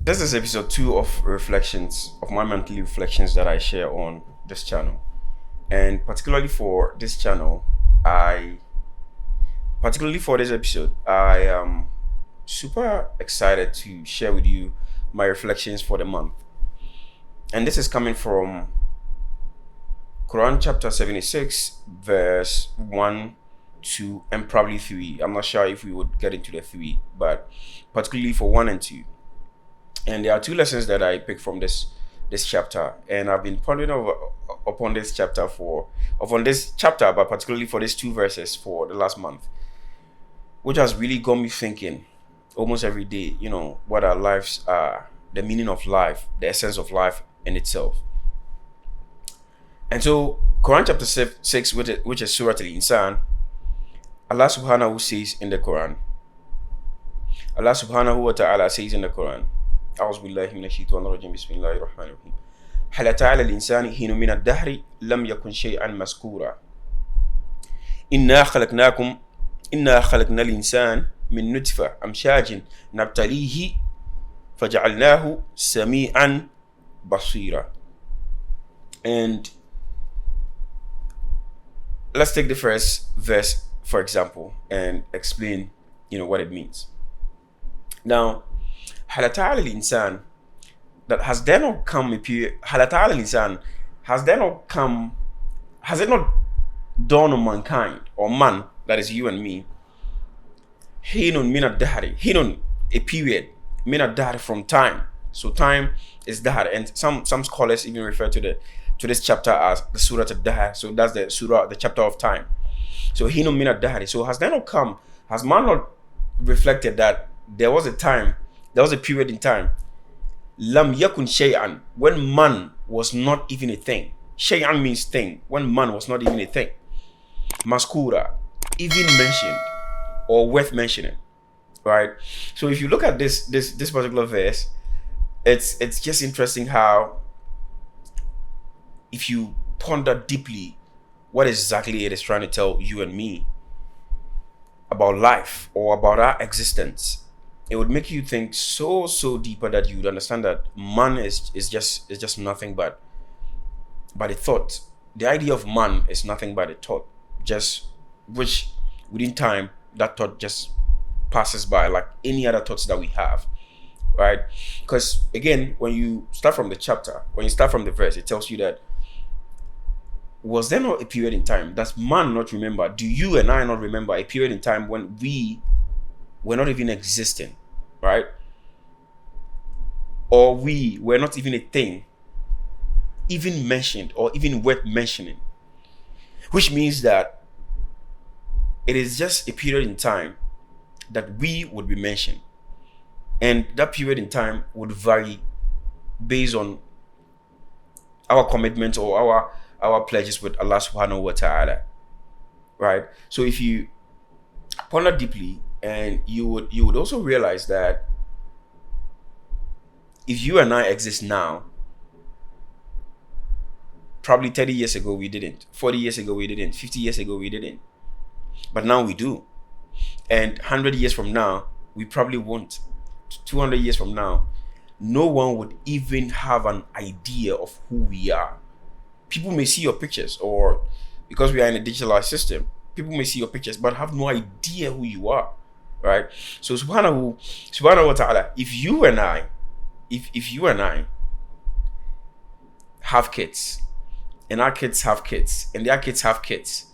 This is episode 2 of reflections, of my monthly reflections that I share on this channel. And particularly for this channel, particularly for this episode, I am super excited to share with you my reflections for the month. And this is coming from Quran chapter 76, verse 1, 2, and probably 3. I'm not sure if we would get into the 3, but particularly for 1 and 2. And there are 2 lessons that I picked from this chapter, and I've been pondering upon this chapter, but particularly for these 2 verses for the last month, which has really got me thinking almost every day, what our lives are, the meaning of life, the essence of life in itself. And so Quran chapter 6, which is Surah Al-Insan, Allah subhanahu says in the Quran, Allah subhanahu wa ta'ala says in the Quran, أعوذ بالله من الشيطان الرجيم بسم الله الرحمن الرحيم هل أتى على الإنسان حين من الدهر لم يكن شيئا مذكورا إنا خلقنا الإنسان من نطفة أمشاج نبتليه فجعلناه سميعا بصيرا. And let's take the first verse for example and explain what it means. Now, Halata al-Insan, that has there not come a period, Halata al-Insan, has it not dawned on mankind, or man, that is you and me, Hinun min ad-dahri, Hinun, a period, min ad-dahri, from time. So time is dahr, and some scholars even refer to this chapter as the Surah ad-dahr. So that's the Surah, the chapter of time. So Hinun min ad-dahri. So has man not reflected that there was a period in time, lam yakun shay'an, when man was not even a thing. Shay'an means thing, when man was not even a thing. Maskura, even mentioned or worth mentioning, right? So if you look at this particular verse, it's just interesting how, if you ponder deeply what exactly it is trying to tell you and me about life or about our existence, it would make you think so deeper that you would understand that man is just nothing but a thought. The idea of man is nothing but a thought, just which within time that thought just passes by like any other thoughts that we have, right? Because again, when you start from the verse, it tells you that, was there not a period in time? Does man not remember? Do you and I not remember a period in time when we were not even existing, right? Or we were not even a thing, even mentioned or even worth mentioning, which means that it is just a period in time that we would be mentioned, and that period in time would vary based on our commitment or our pledges with Allah subhanahu wa ta'ala, right? So if you ponder deeply, and you would also realize that if you and I exist now, probably 30 years ago we didn't, 40 years ago we didn't, 50 years ago we didn't, but now we do. And 100 years from now we probably won't. 200 years from now, no one would even have an idea of who we are. People may see your pictures, or because we are in a digitalized system, people may see your pictures but have no idea who you are, right? So subhanahu wa ta'ala, if you and I have kids, and our kids have kids, and their kids have kids,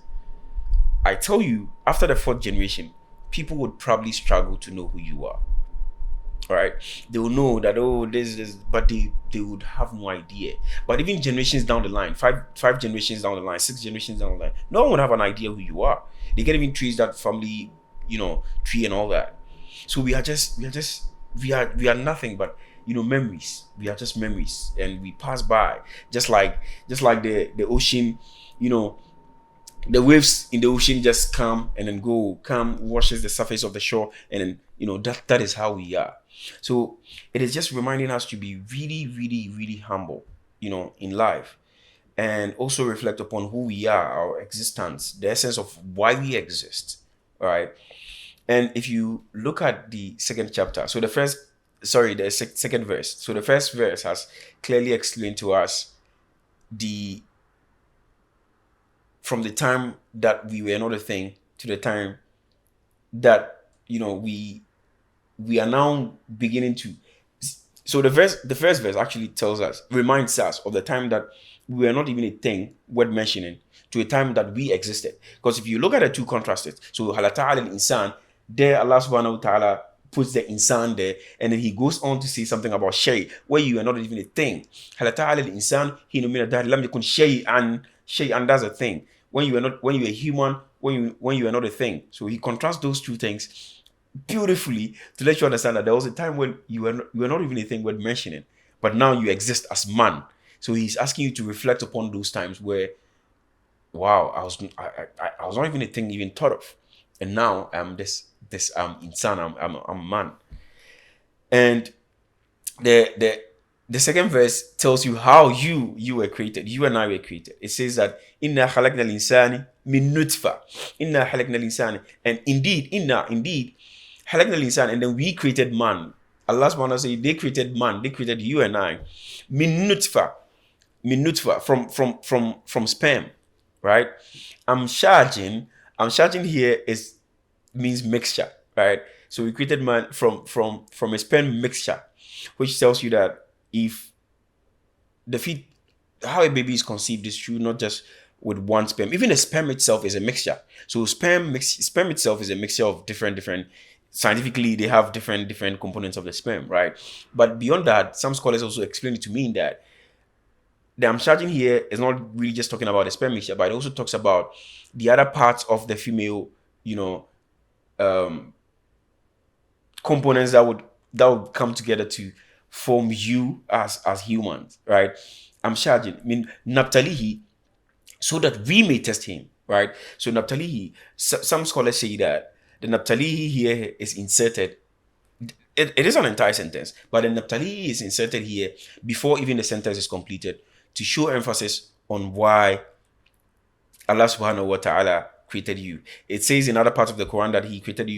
I tell you, after the 4th generation, people would probably struggle to know who you are, right? They will know that, this, but they would have no idea. But even generations down the line, five generations down the line, 6 generations down the line, no one would have an idea who you are. They can even trace that family tree and all that. So we are nothing but memories. We are just memories, and we pass by just like the ocean. The waves in the ocean just come and then washes the surface of the shore, and then that is how we are. So it is just reminding us to be really, really, really humble in life, and also reflect upon who we are, our existence, the essence of why we exist, right? And if you look at the second chapter, so the first sorry, the second verse. So the first verse has clearly explained to us the from the time that we were not a thing to the time that we are now beginning to. So the first verse actually reminds us of the time that we were not even a thing worth mentioning to a time that we existed. Because if you look at the two contrasted, so halata al-insan, there Allah subhanahu wa ta'ala puts the insan there, and then he goes on to say something about shay, where you are not even a thing. Halata al-insan, he nomina that lam yakun shay'an, that's a thing. When you are human, when you are not a thing. So he contrasts those two things beautifully to let you understand that there was a time when you were not even a thing worth mentioning, but now you exist as man. So he's asking you to reflect upon those times where, wow, I was not even a thing even thought of, and now I'm this insan, I'm a man. And the second verse tells you how you were created. You and I were created. It says that inna khalaqna al-insani min nutfa. Inna khalaqna al-insani, and indeed khalaqna al-insan, and then we created man. Allah subhanahu wa ta'ala says they created man. They created you and I min nutfa from sperm, right? I'm charging here means mixture, right? So we created man from a sperm mixture, which tells you that if how a baby is conceived is true, not just with one sperm. Even the sperm itself is a mixture. So sperm itself is a mixture of different. Scientifically, they have different components of the sperm, right? But beyond that, some scholars also explain it to mean that the I'm charging here is not really just talking about the sperm mixture, but it also talks about the other parts of the female, components that would come together to form you as humans, right? I'm charging, Naphtalihi, so that we may test him, right? So Naphtalihi, some scholars say that the Naphtalihi here is inserted. It is an entire sentence, but the Naphtalihi is inserted here before even the sentence is completed to show emphasis on why Allah subhanahu wa ta'ala created you. It says in other parts of the Quran that he created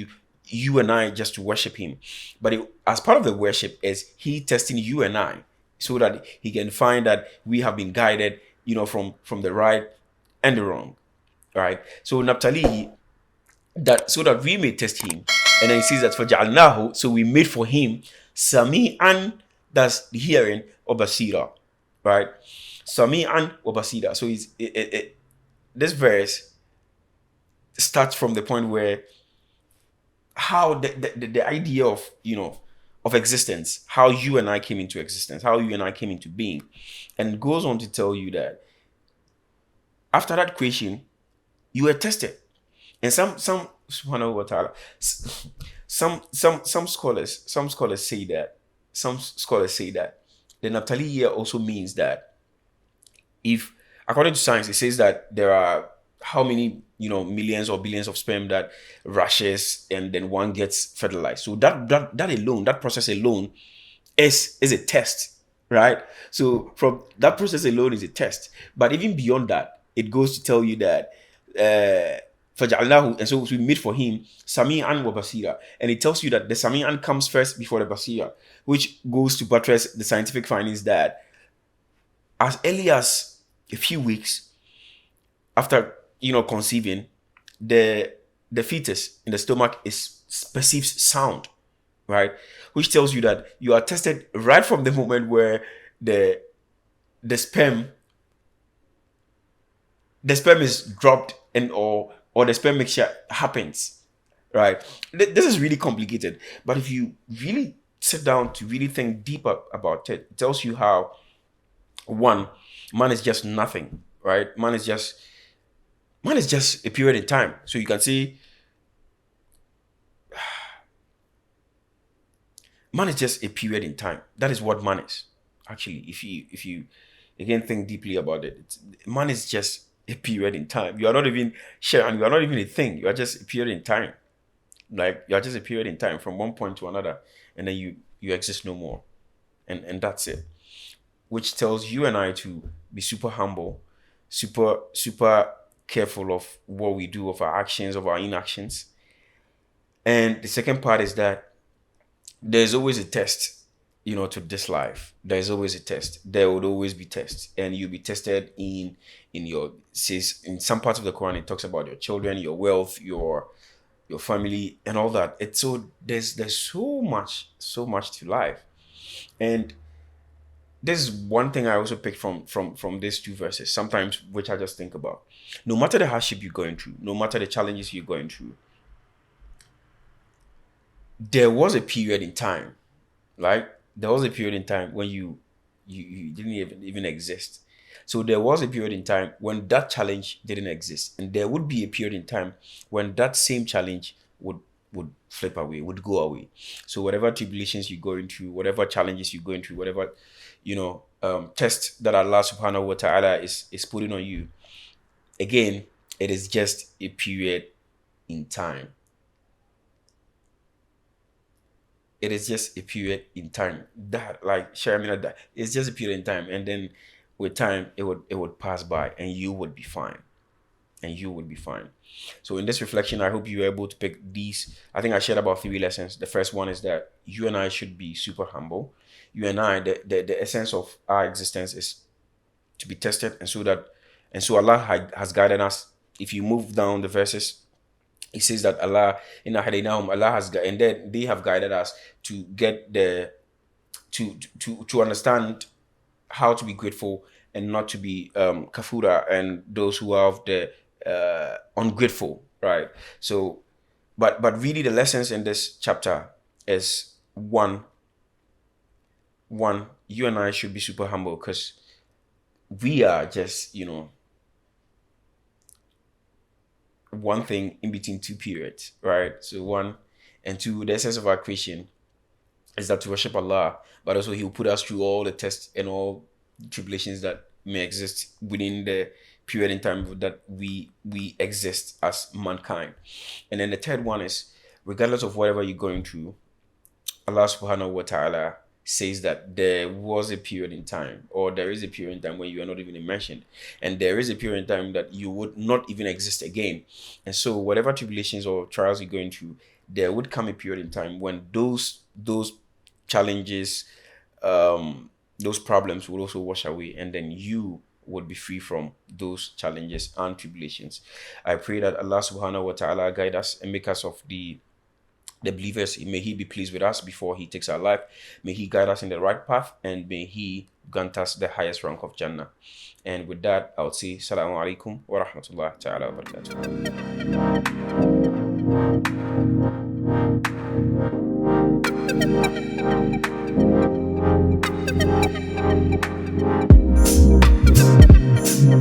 you and I just to worship him. But as part of the worship is he testing you and I so that he can find that we have been guided, from the right and the wrong, right? So Naphtali, that so that we may test him. And then he says that فَجَعَلْنَاهُ, so we made for him Sami'an, that's the hearing, of Basira, right? Sami'an wa Basira. So this verse starts from the point where how the idea of of existence, how you and I came into existence, how you and I came into being, and goes on to tell you that after that creation you were tested. And some subhanahu wa ta'ala, some scholars say that the Naphtali here also means that if, according to science, it says that there are how many millions or billions of sperm that rushes and then one gets fertilized. So that process alone is a test, right? So from that process alone is a test. But even beyond that, it goes to tell you that فَجَعَلْنَاهُ, and so we made for him Sami'an wa Basira, and it tells you that the Sami'an comes first before the Basira, which goes to buttress the scientific findings that as early as a few weeks after conceiving, the fetus in the stomach perceives sound, right? Which tells you that you are tested right from the moment where the sperm is dropped or the sperm mixture happens, right? This is really complicated, but if you really sit down to really think deeper about it, it tells you how, one, man is just nothing, right? Man is just a period in time. So you can see man is just a period in time. That is what man is. Actually, if you again think deeply about it, man is just a period in time. You are not even and you are not even a thing. You are just a period in time. Like, you are just a period in time from one point to another, and then you exist no more. And that's it. Which tells you and I to be super humble, super careful of what we do, of our actions, of our inactions. And the second part is that there's always a test, to this life. There's always a test. There would always be tests, and you'll be tested in your, says in some parts of the Quran, it talks about your children, your wealth, your family, and all that. It's so there's so much to life. And this is one thing I also picked from these two verses, sometimes, which I just think about. No matter the hardship you're going through, no matter the challenges you're going through, there was a period in time, right? There was a period in time when you didn't even exist. So there was a period in time when that challenge didn't exist, and there would be a period in time when that same challenge would flip away, would go away. So whatever tribulations you're going through, whatever challenges you're going through, whatever test that Allah Subhanahu wa Taala is putting on you, again, it is just a period in time. It is just a period in time. That, like Sharmina, that it's just a period in time, and then with time it would pass by, and you would be fine. And you would be fine. So in this reflection, I hope you were able to pick these. I think I shared about 3 lessons. The first one is that you and I should be super humble. You and I, the essence of our existence is to be tested, and so Allah has guided us. If you move down the verses, it says that Allah has and then they have guided us to get to understand how to be grateful and not to be kafura and those who are of the ungrateful, right? So but really the lessons in this chapter is one, you and I should be super humble, because we are just one thing in between two periods, right? So one, and two, the essence of our creation is that to worship Allah, but also He will put us through all the tests and all tribulations that may exist within the period in time that we exist as mankind. And then the third one is, regardless of whatever you're going through, Allah Subhanahu wa Taala says that there was a period in time, or there is a period in time when you are not even mentioned, and there is a period in time that you would not even exist again. And so whatever tribulations or trials you're going through, there would come a period in time when those challenges, those problems would also wash away, and then you would be free from those challenges and tribulations. I pray that Allah Subhanahu wa Taala guide us and make us of the believers. May He be pleased with us before He takes our life. May He guide us in the right path, and may He grant us the highest rank of Jannah. And with that, I would say Assalamu alaikum wa rahmatullahi ta'ala wa barakatuh.